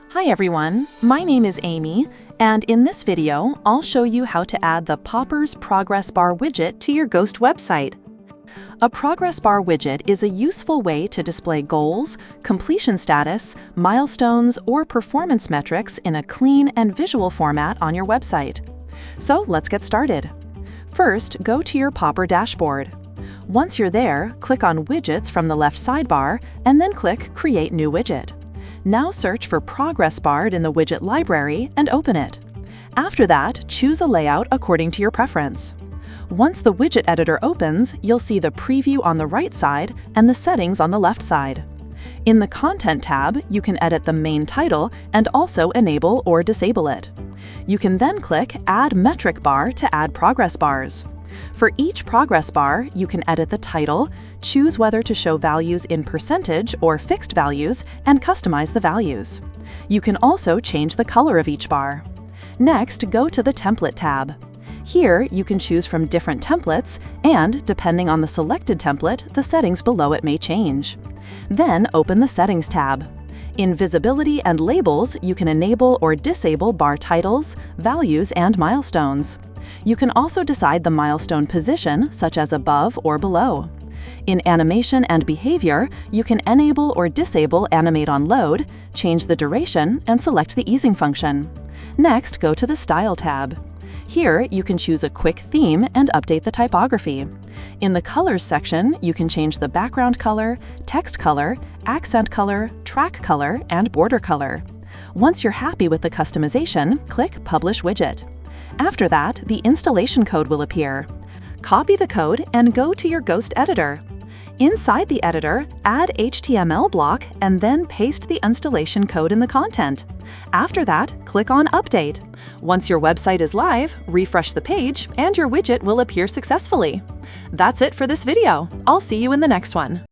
Hi everyone, my name is Amy, and in this video, I'll show you how to add the Poppers Progress Bar widget to your Ghost website. A Progress Bar widget is a useful way to display goals, completion status, milestones, or performance metrics in a clean and visual format on your website. So let's get started. First, go to your Popper dashboard. Once you're there, click on Widgets from the left sidebar, and then click Create New Widget. Now search for Progress Bar in the widget library and open it. After that, choose a layout according to your preference. Once the widget editor opens, you'll see the preview on the right side and the settings on the left side. In the Content tab, you can edit the main title and also enable or disable it. You can then click Add Metric Bar to add progress bars. For each progress bar, you can edit the title, choose whether to show values in percentage or fixed values, and customize the values. You can also change the color of each bar. Next, go to the Template tab. Here, you can choose from different templates, and depending on the selected template, the settings below it may change. Then open the Settings tab. In Visibility and Labels, you can enable or disable bar titles, values, and milestones. You can also decide the milestone position, such as above or below. In Animation and Behavior, you can enable or disable Animate on Load, change the duration, and select the easing function. Next, go to the Style tab. Here, you can choose a quick theme and update the typography. In the Colors section, you can change the background color, text color, accent color, track color, and border color. Once you're happy with the customization, click Publish Widget. After that, the installation code will appear. Copy the code and go to your Ghost editor. Inside the editor, add HTML block and then paste the installation code in the content. After that, click on Update. Once your website is live, refresh the page and your widget will appear successfully. That's it for this video. I'll see you in the next one.